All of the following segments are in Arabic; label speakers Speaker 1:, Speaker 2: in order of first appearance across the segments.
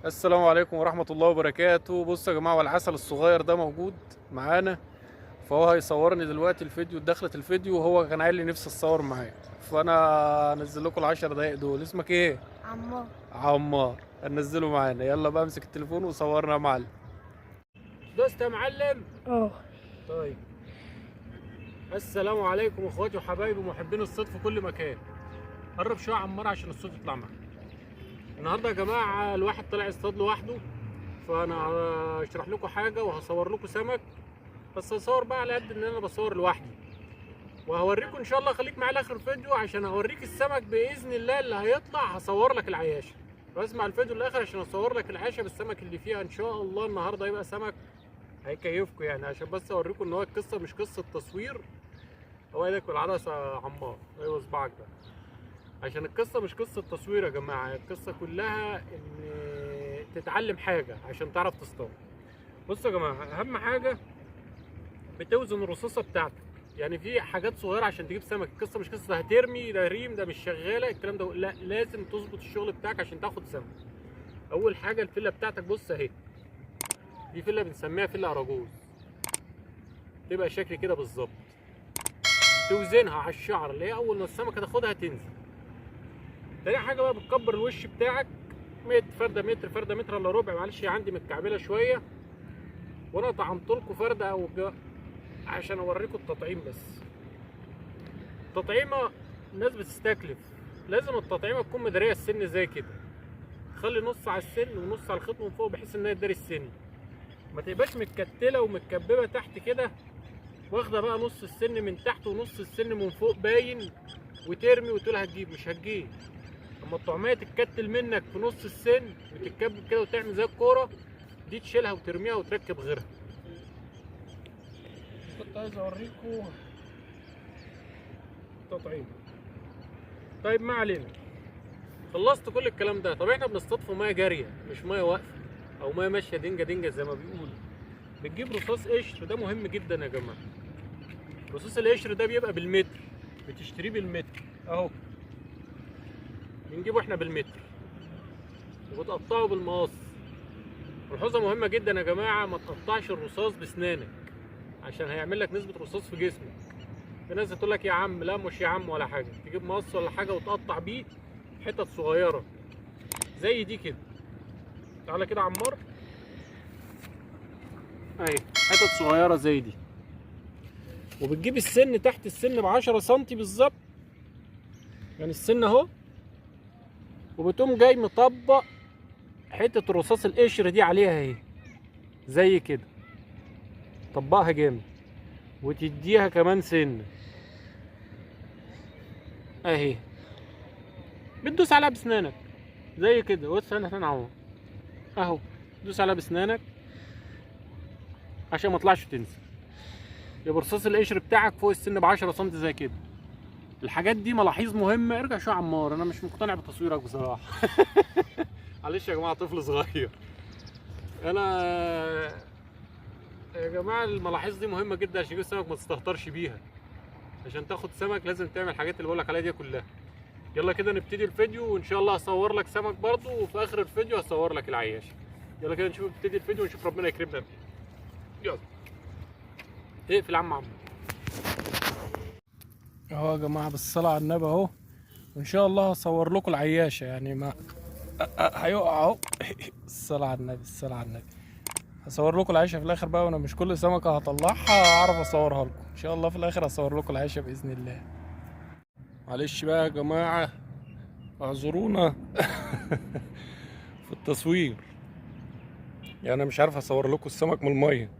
Speaker 1: السلام عليكم ورحمة الله وبركاته. بصوا يا جماعة، والعسل الصغير ده موجود معانا، فهو هيصورني دلوقتي الفيديو، دخلة الفيديو، وهو كان قايل لي نفسي اتصور معاه، فانا هنزل لكم العشر دقايق دول. اسمك ايه؟
Speaker 2: عمار.
Speaker 1: عمار. هننزله معانا. يلا بقى امسك التليفون وصورنا يا معلم. دوست يا معلم.
Speaker 2: اه
Speaker 1: طيب، السلام عليكم اخواتي وحبايبي ومحبين الصيد في كل مكان. قرب شويه يا عمار عشان الصوت يطلع معاك. النهارده يا جماعه الواحد طلع يصطاد لوحده، فانا هشرح لكم حاجه وهصور لكم سمك، بس هصور بقى على قد ان انا بصور لوحدي، وهوريكم ان شاء الله. خليك معايا لاخر الفيديو عشان هوريك السمك باذن الله اللي هيطلع. هصور لك العياشه، واسمع الفيديو للاخر عشان اصور لك العياشه بالسمك اللي فيها. ان شاء الله النهارده هيبقى سمك هيكيفكم يعني، عشان بس اوريكم ان هو القصه مش قصه تصوير. هو ايدك والعدسه يا عمار، ايوه صباعك ده، عشان القصه مش قصه تصوير يا جماعه. القصه كلها ان تتعلم حاجه عشان تعرف تصطاد. بصوا يا جماعه، اهم حاجه بتوزن الرصاصه بتاعتك. يعني في حاجات صغيره عشان تجيب سمك، القصه مش قصه هترمي ده ريم ده مش شغاله الكلام ده، لا، لازم تظبط الشغل بتاعك عشان تاخد سمك. اول حاجه الفله بتاعتك، بص اهي، دي فله بنسميها فله اراجوز، تبقى شكل كده بالظبط. توزنها على الشعر اللي هي اول ما السمكه تاخدها تنزل. تاني حاجه بقى بتكبر الوش بتاعك متر فرده، متر فرده، متر الا ربع، معلش عندي متكعبله شويه، وانا طعمت لكم فرده او عشان اوريكم التطعيم. بس التطعيمه الناس بتستكلف، لازم التطعيمه تكون مداريه السن زي كده. خلي نص على السن ونص على الخيط من فوق بحيث انها تداري السن، ما تبقاش متكتله ومتكببه تحت كده، واخده بقى نص السن من تحت ونص السن من فوق باين، وترمي وتقول هتجيب، مش هتجيب. اما الطعميه تتكتل منك في نص السن وتتكبب كده وتعمل زي الكوره، دي تشيلها وترميها وتركب غيرها. كنت عايز اوريكم التطعيم. طيب ما علينا، خلصت كل الكلام ده. طب احنا بنصطاد في ميه جاريه مش ميه واقفه او ميه ماشيه دنجه دنجه زي ما بيقولوا. بتجيب رصاص قشر، ده مهم جدا يا جماعه. رصاص القشر ده بيبقى بالمتر، بتشتريه بالمتر اهو، بنجيبه احنا بالمتر وبتقطعه بالمقص. ملحوظه مهمه جدا يا جماعه، ما تقطعش الرصاص بسنانك عشان هيعمل لك نسبه رصاص في جسمك. في ناس تقول لك يا عم، لا مش يا عم ولا حاجه، تجيب مقص ولا حاجه وتقطع بيه حتت صغيره زي دي كده. تعالى كده يا عمار، اهي حتت صغيره زي دي، وبتجيب السن تحت السن ب 10 سم بالظبط، يعني السن اهو، وبتقوم جاي مطبق حته رصاص القشر دي عليها اهي زي كده، طبقها جامد وتديها كمان سن اهي، بتدوس عليها بسنانك زي كده. بص انا اهو، اهو دوس عليها بسنانك عشان ما تطلعش تنزل. يبقى رصاص القشر بتاعك فوق السن ب 10 سم زي كده. الحاجات دي ملاحظ مهمه. ارجع شويه يا عمار، انا مش مقتنع بتصويرك بصراحه. معلش يا جماعه، طفل صغير انا. يا جماعه الملاحظ دي مهمه جدا عشان تجيب سمك ما تستهترش بيها. عشان تاخد سمك لازم تعمل الحاجات اللي بقول لك عليها دي كلها. يلا كده نبتدي الفيديو، وان شاء الله هصور لك سمك برضو، وفي اخر الفيديو هصور لك العياشه. يلا كده نبتدي الفيديو ونشوف ربنا يكرمنا. يلا اقفل يا عم. اهو يا جماعه بالصلاه على النبي اهو، وان شاء الله هصور لكم العياشه يعني ما هيقع اهو. الصلاه على النبي، الصلاه على النبي. هصور لكم العيشه في الاخر بقى، وانا مش كل سمكه هطلعها اعرف اصورها لكم ان شاء الله. في الاخر هصور لكم العيشه باذن الله. معلش بقى يا جماعه، اعذرونا في التصوير، يعني انا مش عارف اصور لكم السمك من الميه،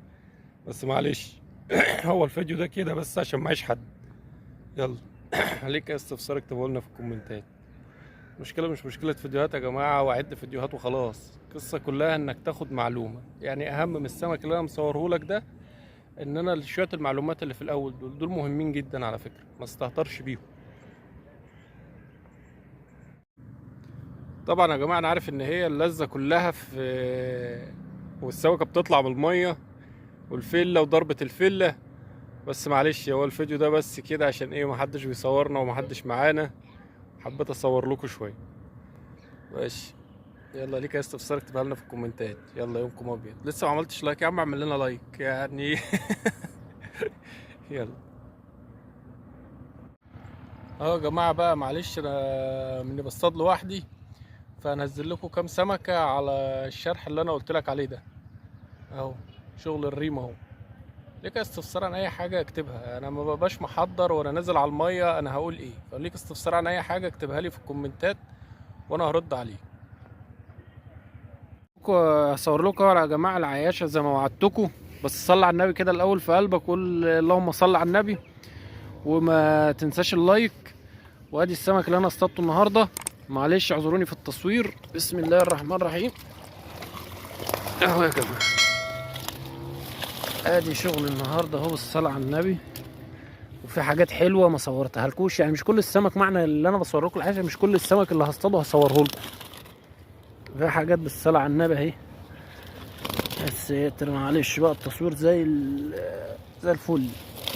Speaker 1: بس معلش. هو الفيديو ده كده بس عشان معيش حد. يلا. عليك استفسار اكتبوا لنا في الكومنتات. مشكلة مش مشكلة فيديوهات يا جماعة وأعد فيديوهات وخلاص. القصة كلها إنك تاخد معلومة. يعني أهم من السمك اللي أنا مصورهولك ده إن أنا شوية المعلومات اللي في الأول دول مهمين جدا على فكرة، ما استهترش بيهم. طبعا يا جماعة أنا عارف إن هي اللذة كلها في والسمكة بتطلع من المية والفلة وضربة الفلة، بس معلش هو الفيديو ده بس كده عشان إيه، محدش بيصورنا ومحدش معانا، حبيت أصور لكم شوية. ماشي. يلا ليك استفسار اكتبها لنا في الكومنتات. يلا يومكم ابيض. لسه ما عملتش لايك يا عم، اعمل لنا لايك يعني. يلا اهو يا جماعه بقى، معلش انا مني بصطاد لوحدي، فهنزل لكم كام سمكه على الشرح اللي انا قلت لك عليه ده اهو. شغل الريم اهو. ليك استفسار عن اي حاجه اكتبها، انا ما ببقاش محضر وانا نازل على الميه انا هقول ايه، فليك استفسار عن اي حاجه اكتبها لي في الكومنتات وانا هرد عليك. هصور لكم يا جماعه العياشه زي ما وعدتكم، بس صلي على النبي كده الاول في قلبك، قول اللهم صل على النبي، وما تنساش اللايك. وادي السمك اللي انا اصطادته النهارده، معلش اعذروني في التصوير. بسم الله الرحمن الرحيم اهو يا جماعه، ادي شغل النهارده اهو بالصلاه على النبي. وفي حاجات حلوه ما صورتها لكوش، يعني مش كل السمك، معنى اللي انا بصور لكم الحاجه مش كل السمك اللي هصطاده هصوره لكم، في حاجات بالصلاه على النبي اهي. يا ساتر معلش بقى التصوير زي الفل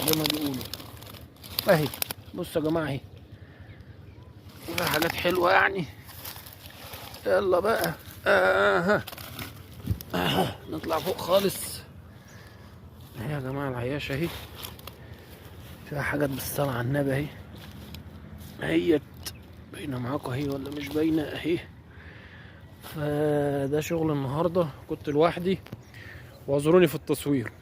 Speaker 1: زي ما بيقولوا اهي. بصوا يا جماعه اهي، وفي حاجات حلوه يعني. يلا بقى نطلع فوق خالص اهي يا جماعه. العياشه اهي فيها حاجات بالصلاه على النبي اهي، اهيت باينه معاكم اهي ولا مش باينه اهي. فده شغل النهارده، كنت لوحدي واعذروني في التصوير.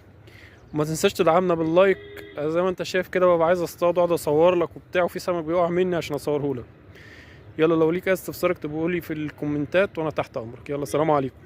Speaker 1: وما تنساش تدعمنا باللايك، زي ما انت شايف كده ببقى عايز اصطاد واقعد اصور لك وبتاع، وفي سمك بيقع مني عشان اصوره لك. يلا لو ليك اي استفسار اكتبه لي في الكومنتات وانا تحت امرك. يلا سلام عليكم.